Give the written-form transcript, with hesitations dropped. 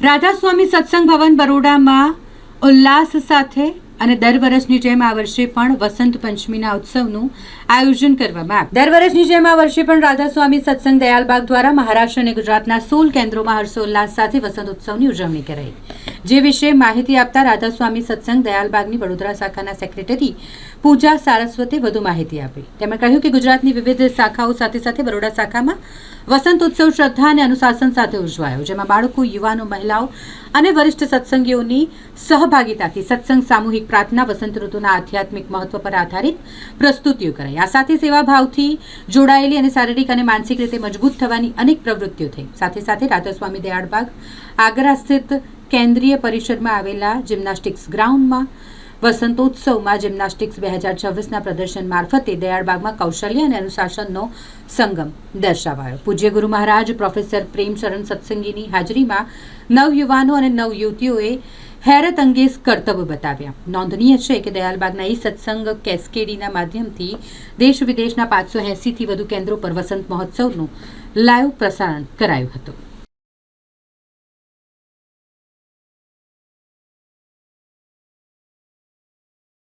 રાધાસ્વામી સત્સંગ ભવન બરોડામાં ઉલ્લાસ સાથે અને દર વર્ષની જેમ આ વર્ષે પણ વસંત પંચમીના ઉત્સવનું આયોજન કરવામાં આવ્યું। દર વર્ષની જેમ આ વર્ષે પણ રાધાસ્વામી સત્સંગ દયાલબાગ દ્વારા મહારાષ્ટ્ર અને ગુજરાતના 16 કેન્દ્રોમાં હર્ષોલ્લાસ સાથે વસંત ઉત્સવની ઉજવણી કરાઈ। જે વિશે માહિતી આપતા રાધાસ્વામી સત્સંગ દયાલબાગની વડોદરા શાખાના સેક્રેટરી પૂજા સારસ્વતે વધુ માહિતી આપી। તેમણે કહ્યું કે ગુજરાતની વિવિધ શાખાઓ સાથે સાથે બરોડા શાખામાં વસંત ઉત્સવ શ્રદ્ધા અને અનુશાસન સાથે ઉજવાયો, જેમાં બાળકો, યુવાનો, મહિલાઓ અને વરિષ્ઠ સત્સંગીઓની સહભાગીતાથી સત્સંગ, સામૂહિક પ્રાર્થના, વસંત ઋતુના આધ્યાત્મિક મહત્વ પર આધારિત પ્રસ્તુતિઓ કરાઈ। આ સાથે સેવાભાવથી જોડાયેલી અને શારીરિક અને માનસિક રીતે મજબૂત થવાની અનેક પ્રવૃત્તિઓ થઈ। સાથે સાથે રાધાસ્વામી દયાળબાગ આગ્રા સ્થિત કેન્દ્રીય પરિષદમાં આવેલા જિમ્નાસ્ટિક્સ ગ્રાઉન્ડમાં વસંતોત્સવમાં જિમ્નાસ્ટિક્સ 2026ના પ્રદર્શન મારફતે દયાળબાગમાં કૌશલ્ય અને અનુશાસનનો સંગમ દર્શાવાયો। પૂજ્ય ગુરુ મહારાજ પ્રોફેસર પ્રેમચરણ સત્સંગીની હાજરીમાં નવયુવાનો અને નવયુવતીઓએ હેરત અંગેજ કર્તવ્ય બતાવ્યા। નોંધનીય છે કે દયાલબાગના ઈ સત્સંગ કેસ્કેડીના માધ્યમથી દેશ વિદેશના 580થી વધુ કેન્દ્રો પર વસંત મહોત્સવનું લાઈવ પ્રસારણ કરાયું હતું।